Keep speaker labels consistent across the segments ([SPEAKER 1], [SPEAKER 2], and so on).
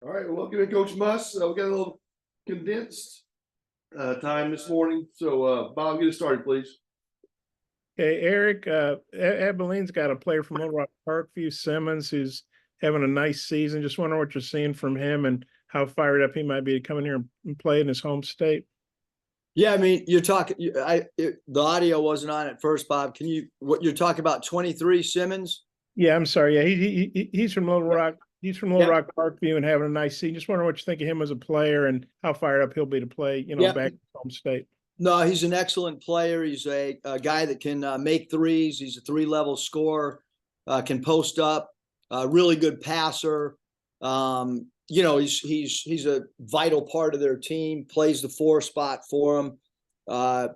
[SPEAKER 1] All right, well, welcome in, Coach Muss. We got a little condensed time this morning. So, Bob, get us started, please.
[SPEAKER 2] Hey, Eric, Abilene's got a player from Little Rock Parkview, Simmons, who's having a nice season. Just wondering what you're seeing from him and how fired up he might be to come in here and play in his home state.
[SPEAKER 3] Yeah, I mean, you're talking. The audio wasn't on at first, Bob. What you're talking about? 23 Simmons.
[SPEAKER 2] Yeah, I'm sorry. Yeah, he's from Little Rock. He's from Little Rock Parkview and having a nice season. Just wondering what you think of him as a player and how fired up he'll be to play. Back in home state.
[SPEAKER 3] No, he's an excellent player. He's a guy that can make threes. He's a 3-level scorer. Can post up. Really good passer. He's a vital part of their team. Plays the 4 spot for them.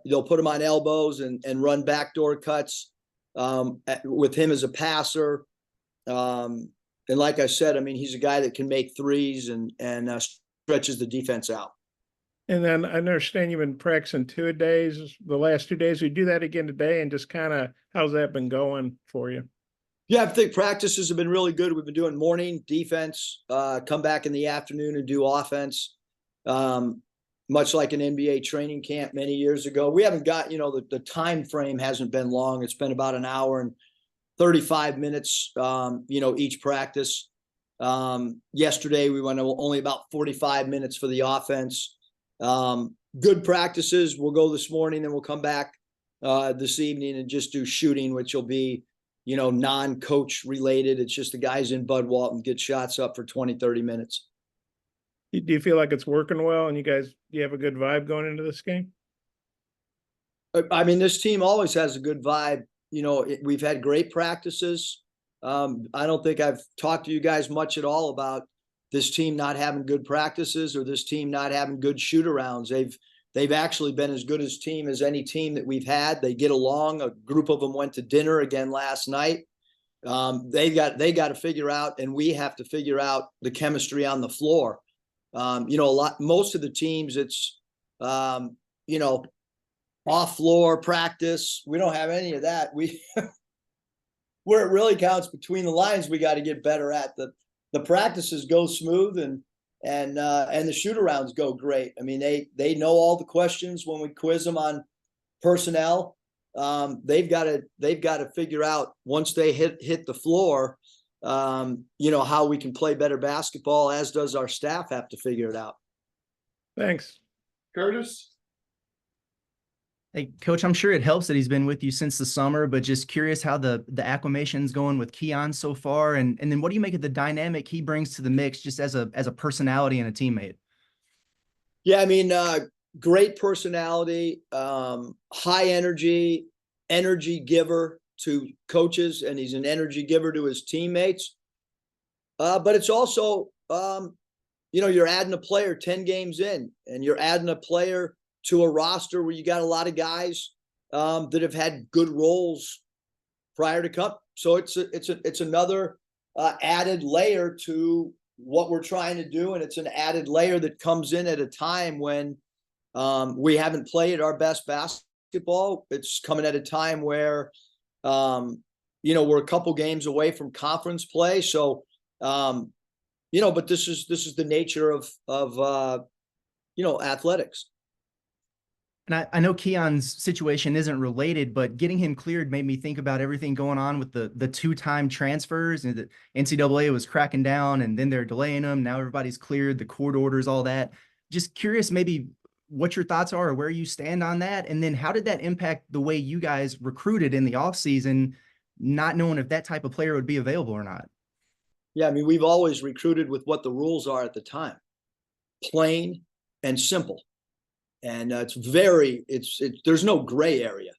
[SPEAKER 3] They'll put him on elbows and run backdoor cuts with him as a passer. And like I said, I mean, he's a guy that can make threes and stretches the defense out.
[SPEAKER 2] And then I understand you've been practicing the last 2 days. We do that again today, and just kind of how's that been going for you?
[SPEAKER 3] Yeah, I think practices have been really good. We've been doing morning defense, come back in the afternoon and do offense, much like an NBA training camp many years ago. We haven't got, the time frame hasn't been long. It's been about an hour and 35 minutes, each practice. Yesterday, we went only about 45 minutes for the offense. Good practices. We'll go this morning, then we'll come back this evening and just do shooting, which will be, non-coach related. It's just the guys in Bud Walton get shots up for 20, 30 minutes.
[SPEAKER 2] Do you feel like it's working well and do you have a good vibe going into this game?
[SPEAKER 3] I mean, this team always has a good vibe. We've had great practices. I don't think I've talked to you guys much at all about this team not having good practices or this team not having good shoot-arounds. They've actually been as good as team as any team that we've had. They get along. A group of them went to dinner again last night. They got to figure out, and we have to figure out the chemistry on the floor. Most of the teams, it's, off floor practice. We don't have any of that. Where it really counts between the lines, we got to get better at. The practices go smooth and the shoot-arounds go great. I mean, they know all the questions when we quiz them on personnel. They've got to figure out once they hit the floor, how we can play better basketball, as does our staff have to figure it out.
[SPEAKER 2] Thanks.
[SPEAKER 1] Curtis?
[SPEAKER 4] Hey, Coach, I'm sure it helps that he's been with you since the summer, but just curious how the acclimation's going with Keon so far. And then what do you make of the dynamic he brings to the mix just as a personality and a teammate?
[SPEAKER 3] Yeah, I mean, great personality, high energy giver to coaches, and he's an energy giver to his teammates. But it's also, you're adding a player 10 games in, and you're adding a player to a roster where you got a lot of guys that have had good roles prior to Cup. So it's another added layer to what we're trying to do, and it's an added layer that comes in at a time when we haven't played our best basketball. It's coming at a time where we're a couple games away from conference play. So but this is the nature of athletics.
[SPEAKER 4] And I know Keon's situation isn't related, but getting him cleared made me think about everything going on with the two-time transfers, and the NCAA was cracking down and then they're delaying them. Now everybody's cleared, the court orders, all that. Just curious maybe what your thoughts are or where you stand on that. And then how did that impact the way you guys recruited in the offseason, not knowing if that type of player would be available or not?
[SPEAKER 3] Yeah, I mean, we've always recruited with what the rules are at the time. Plain and simple. And there's no gray area.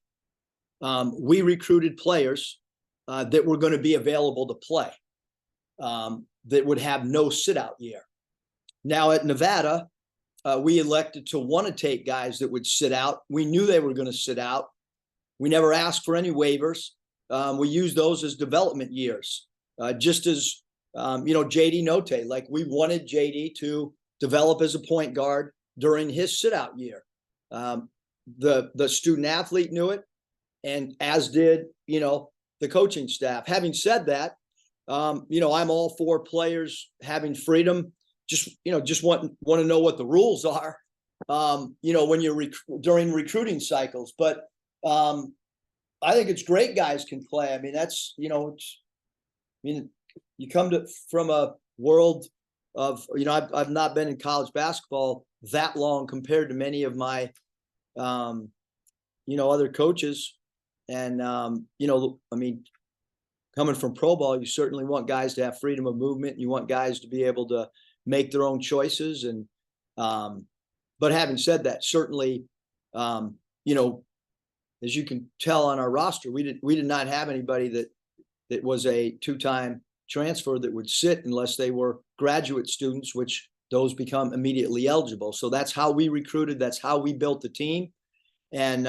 [SPEAKER 3] We recruited players that were going to be available to play, that would have no sit-out year. Now at Nevada, we elected to want to take guys that would sit out. We knew they were going to sit out. We never asked for any waivers. We used those as development years, just as, JD Notte. Like, we wanted JD to develop as a point guard during his sit-out year. The student athlete knew it, and as did, the coaching staff. Having said that, I'm all for players having freedom just want to know what the rules are, when you're during recruiting cycles. But I think it's great guys can play. I mean, that's, you come from a world of, I've not been in college basketball that long compared to many of my, other coaches. And, coming from pro ball, you certainly want guys to have freedom of movement. You want guys to be able to make their own choices. And, but having said that, certainly, as you can tell on our roster, we did not have anybody that was a two-time transfer that would sit unless they were graduate students, which those become immediately eligible. So that's how we recruited. That's how we built the team. And,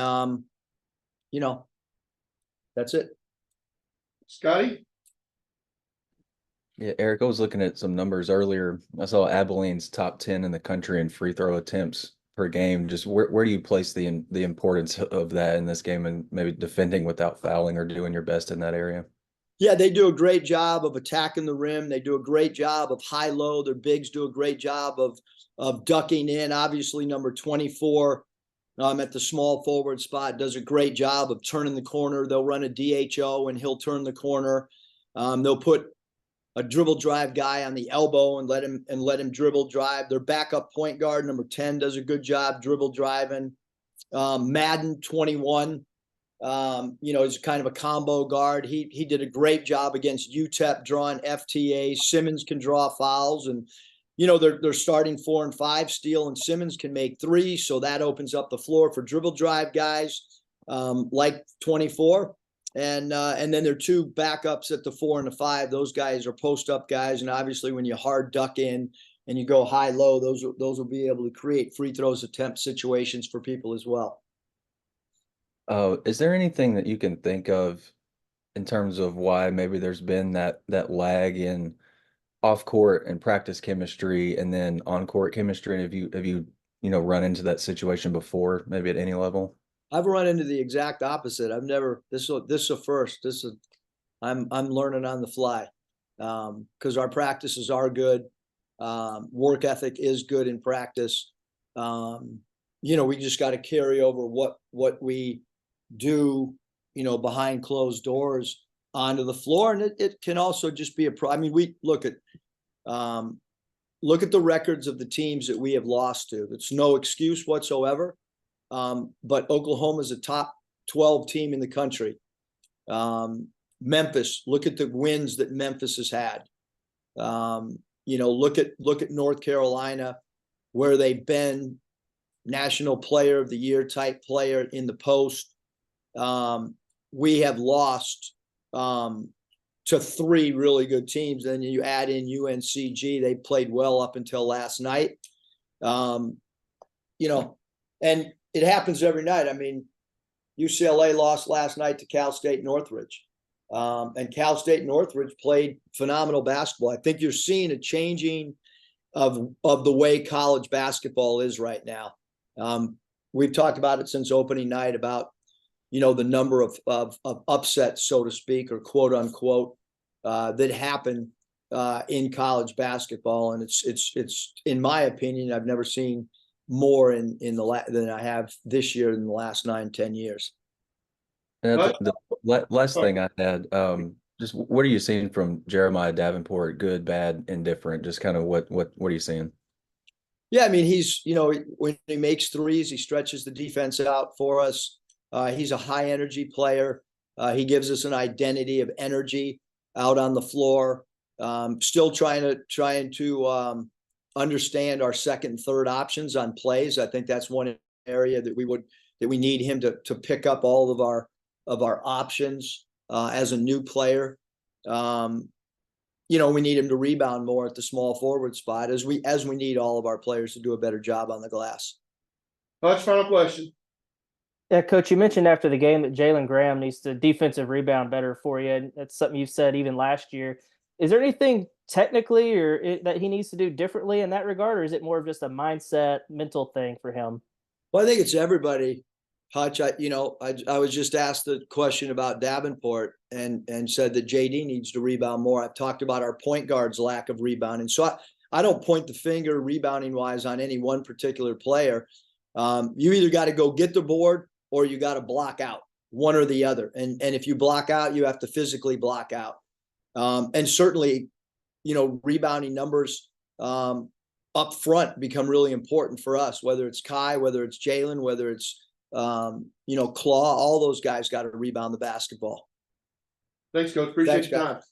[SPEAKER 3] that's it.
[SPEAKER 1] Scotty?
[SPEAKER 5] Yeah, Eric, I was looking at some numbers earlier. I saw Abilene's top 10 in the country in free throw attempts per game. Just where do you place the importance of that in this game, and maybe defending without fouling or doing your best in that area?
[SPEAKER 3] Yeah, they do a great job of attacking the rim. They do a great job of high-low. Their bigs do a great job of ducking in. Obviously, number 24 at the small forward spot does a great job of turning the corner. They'll run a DHO and he'll turn the corner. They'll put a dribble drive guy on the elbow and let him dribble drive. Their backup point guard, number 10, does a good job dribble driving. Madden 21, is kind of a combo guard. He did a great job against UTEP drawing FTA. Simmons can draw fouls, and they're starting 4 and 5. Steele and Simmons can make 3, so that opens up the floor for dribble drive guys like 24. And then there are 2 backups at the 4 and the 5. Those guys are post up guys, and obviously when you hard duck in and you go high low, those will be able to create free throws attempt situations for people as well.
[SPEAKER 5] Is there anything that you can think of in terms of why maybe there's been that lag in off court and practice chemistry and then on court chemistry? And have you run into that situation before, maybe at any level?
[SPEAKER 3] I've run into the exact opposite. I've never, this is a first. I'm learning on the fly, because our practices are good. Work ethic is good in practice. We just got to carry over what we do, behind closed doors onto the floor. And it can also just be we look at the records of the teams that we have lost to. It's no excuse whatsoever. But Oklahoma is a top 12 team in the country. Memphis, look at the wins that Memphis has had. Look at North Carolina, where they've been national player of the year type player in the post. We have lost to 3 really good teams. Then you add in UNCG, they played well up until last night. And it happens every night. I mean, UCLA lost last night to Cal State Northridge. And Cal State Northridge played phenomenal basketball. I think you're seeing a changing of the way college basketball is right now. We've talked about it since opening night about, the number of upsets, so to speak, or quote unquote, that happen in college basketball. And it's in my opinion, I've never seen more than I have this year in the last 9-10 years.
[SPEAKER 5] And the last thing I had, just what are you seeing from Jeremiah Davenport? Good, bad, indifferent? Just kind of what are you seeing?
[SPEAKER 3] Yeah, I mean, he's, when he makes threes, he stretches the defense out for us. He's a high energy player. He gives us an identity of energy out on the floor. Still trying to understand our second and third options on plays. I think that's one area that we need him to pick up all of our options as a new player. We need him to rebound more at the small forward spot as we need all of our players to do a better job on the glass.
[SPEAKER 1] Hutch, final question.
[SPEAKER 6] Yeah, Coach, you mentioned after the game that Jalen Graham needs to defensive rebound better for you. And that's something you've said even last year. Is there anything technically that he needs to do differently in that regard, or is it more of just a mindset, mental thing for him?
[SPEAKER 3] Well, I think it's everybody, Hutch. I was just asked the question about Davenport and said that JD needs to rebound more. I've talked about our point guard's lack of rebounding. So I don't point the finger rebounding wise on any one particular player. You either got to go get the board or you got to block out, one or the other. And if you block out, you have to physically block out. And certainly, rebounding numbers up front become really important for us, whether it's Kai, whether it's Jalen, whether it's, Claw, all those guys got to rebound the basketball.
[SPEAKER 1] Thanks, Coach. Appreciate
[SPEAKER 3] Thanks,
[SPEAKER 1] your
[SPEAKER 3] guys.
[SPEAKER 1] time.